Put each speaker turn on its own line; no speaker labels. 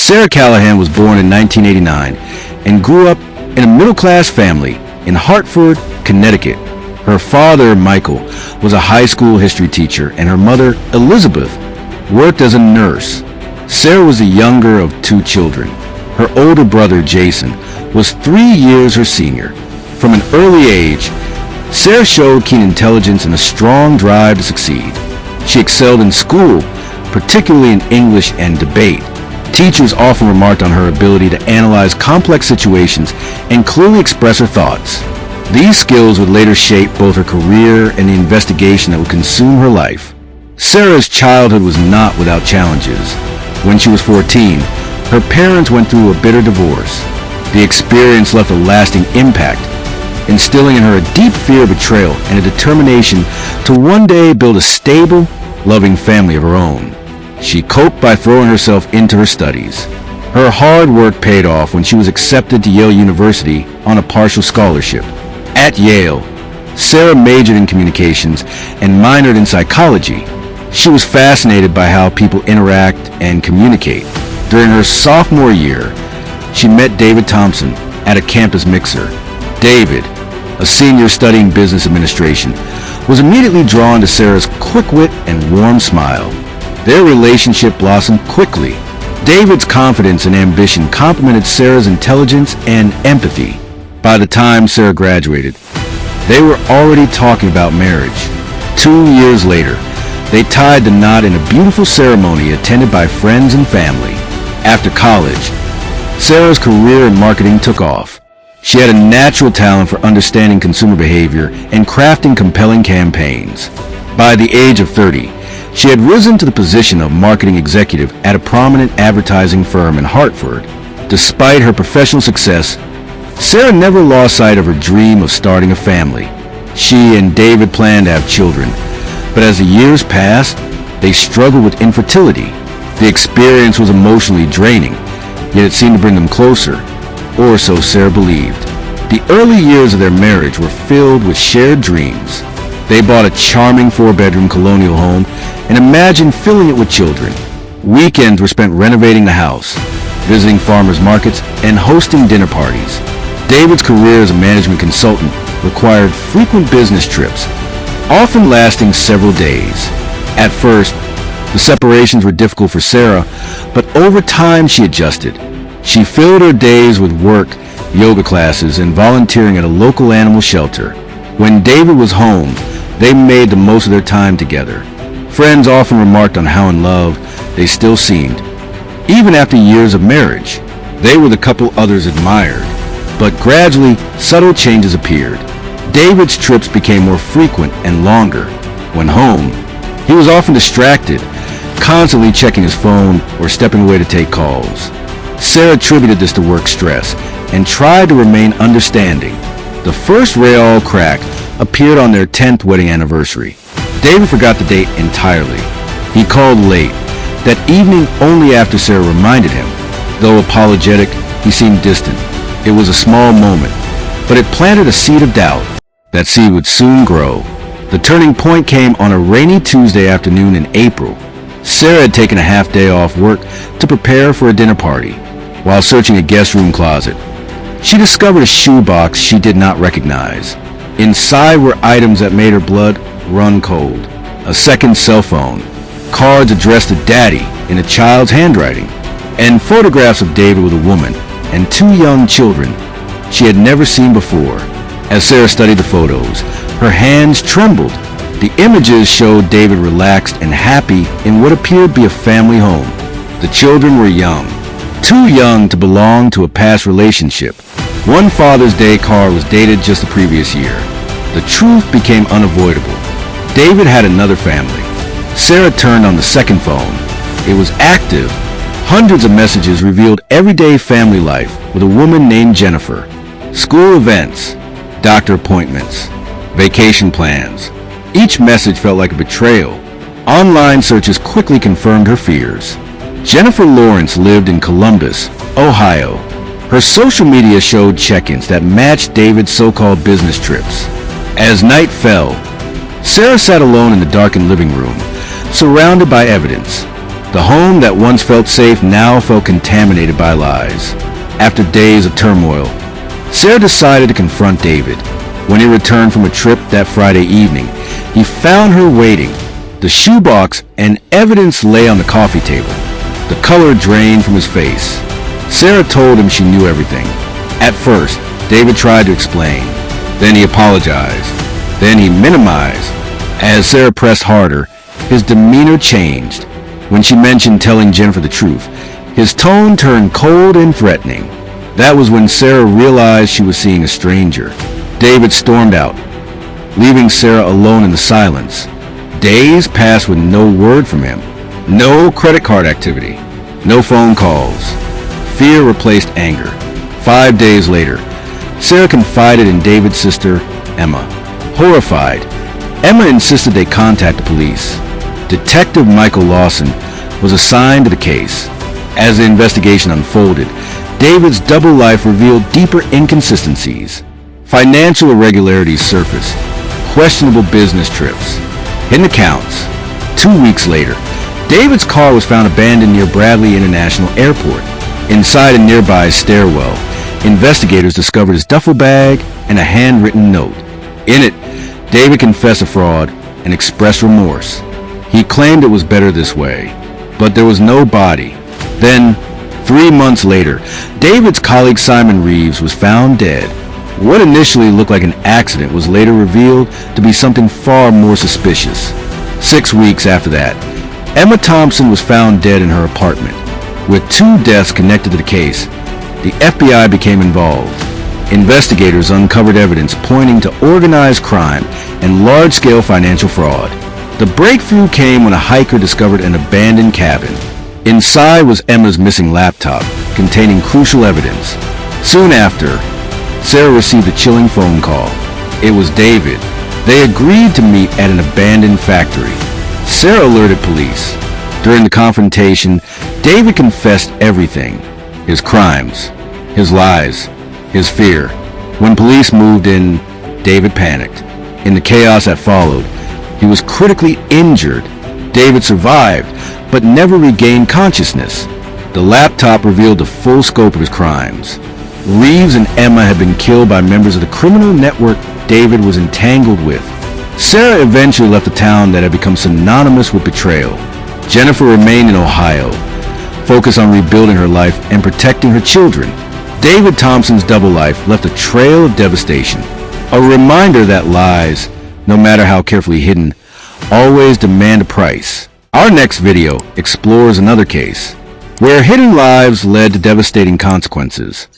Sarah Callahan was born in 1989 and grew up in a middle-class family in Hartford, Connecticut. Her father, Michael, was a high school history teacher, and her mother, Elizabeth, worked as a nurse. Sarah was the younger of two children. Her older brother, Jason, was 3 years her senior. From an early age, Sarah showed keen intelligence and a strong drive to succeed. She excelled in school, particularly in English and debate. Teachers often remarked on her ability to analyze complex situations and clearly express her thoughts. These skills would later shape both her career and the investigation that would consume her life. Sarah's childhood was not without challenges. When she was 14, her parents went through a bitter divorce. The experience left a lasting impact, instilling in her a deep fear of betrayal and a determination to one day build a stable, loving family of her own. She coped by throwing herself into her studies. Her hard work paid off when she was accepted to Yale University on a partial scholarship. At Yale, Sarah majored in communications and minored in psychology. She was fascinated by how people interact and communicate. During her sophomore year, she met David Thompson at a campus mixer. David, a senior studying business administration, was immediately drawn to Sarah's quick wit and warm smile. Their relationship blossomed quickly. David's confidence and ambition complemented Sarah's intelligence and empathy. By the time Sarah graduated, they were already talking about marriage. 2 years later, they tied the knot in a beautiful ceremony attended by friends and family. After college, Sarah's career in marketing took off. She had a natural talent for understanding consumer behavior and crafting compelling campaigns. By the age of 30, she had risen to the position of marketing executive at a prominent advertising firm in Hartford. Despite her professional success, Sarah never lost sight of her dream of starting a family. She and David planned to have children, but as the years passed, they struggled with infertility. The experience was emotionally draining, yet it seemed to bring them closer, or so Sarah believed. The early years of their marriage were filled with shared dreams. They bought a charming 4-bedroom colonial home and imagined filling it with children. Weekends were spent renovating the house, visiting farmers markets, and hosting dinner parties. David's career as a management consultant required frequent business trips, often lasting several days. At first, the separations were difficult for Sarah, but over time she adjusted. She filled her days with work, yoga classes, and volunteering at a local animal shelter. When David was home, they made the most of their time together. Friends often remarked on how in love they still seemed. Even after years of marriage, they were the couple others admired. But gradually, subtle changes appeared. David's trips became more frequent and longer. When home, he was often distracted, constantly checking his phone or stepping away to take calls. Sarah attributed this to work stress and tried to remain understanding. The first ray all cracked appeared on their 10th wedding anniversary. David forgot the date entirely. He called late, that evening only after Sarah reminded him. Though apologetic, he seemed distant. It was a small moment, but it planted a seed of doubt. That seed would soon grow. The turning point came on a rainy Tuesday afternoon in April. Sarah had taken a half day off work to prepare for a dinner party. While searching a guest room closet, she discovered a shoebox she did not recognize. Inside were items that made her blood run cold. A second cell phone, cards addressed to Daddy in a child's handwriting, and photographs of David with a woman and 2 young children she had never seen before. As Sarah studied the photos, her hands trembled. The images showed David relaxed and happy in what appeared to be a family home. The children were young, too young to belong to a past relationship. One Father's Day card was dated just the previous year. The truth became unavoidable. David had another family. Sarah turned on the second phone. It was active. Hundreds of messages revealed everyday family life with a woman named Jennifer. School events, doctor appointments, vacation plans. Each message felt like a betrayal. Online searches quickly confirmed her fears. Jennifer Lawrence lived in Columbus, Ohio. Her social media showed check-ins that matched David's so-called business trips. As night fell, Sarah sat alone in the darkened living room, surrounded by evidence. The home that once felt safe now felt contaminated by lies. After days of turmoil, Sarah decided to confront David. When he returned from a trip that Friday evening, he found her waiting. The shoebox and evidence lay on the coffee table. The color drained from his face. Sarah told him she knew everything. At first, David tried to explain. Then he apologized. Then he minimized. As Sarah pressed harder, his demeanor changed. When she mentioned telling Jennifer the truth, his tone turned cold and threatening. That was when Sarah realized she was seeing a stranger. David stormed out, leaving Sarah alone in the silence. Days passed with no word from him. No credit card activity. No phone calls. Fear replaced anger. 5 days later, Sarah confided in David's sister, Emma. Horrified, Emma insisted they contact the police. Detective Michael Lawson was assigned to the case. As the investigation unfolded, David's double life revealed deeper inconsistencies. Financial irregularities surfaced. Questionable business trips. Hidden accounts. 2 weeks later, David's car was found abandoned near Bradley International Airport. Inside a nearby stairwell, investigators discovered his duffel bag and a handwritten note. In it, David confessed a fraud and expressed remorse. He claimed it was better this way, but there was no body. Then, 3 months later, David's colleague Simon Reeves was found dead. What initially looked like an accident was later revealed to be something far more suspicious. 6 weeks after that, Emma Thompson was found dead in her apartment. With 2 deaths connected to the case, the FBI became involved. Investigators uncovered evidence pointing to organized crime and large-scale financial fraud. The breakthrough came when a hiker discovered an abandoned cabin. Inside was Emma's missing laptop, containing crucial evidence. Soon after, Sarah received a chilling phone call. It was David. They agreed to meet at an abandoned factory. Sarah alerted police. During the confrontation, David confessed everything. His crimes, his lies, his fear. When police moved in, David panicked. In the chaos that followed, he was critically injured. David survived, but never regained consciousness. The laptop revealed the full scope of his crimes. Reeves and Emma had been killed by members of the criminal network David was entangled with. Sarah eventually left a town that had become synonymous with betrayal. Jennifer remained in Ohio, focused on rebuilding her life and protecting her children. David Thompson's double life left a trail of devastation, a reminder that lies, no matter how carefully hidden, always demand a price. Our next video explores another case, where hidden lives led to devastating consequences.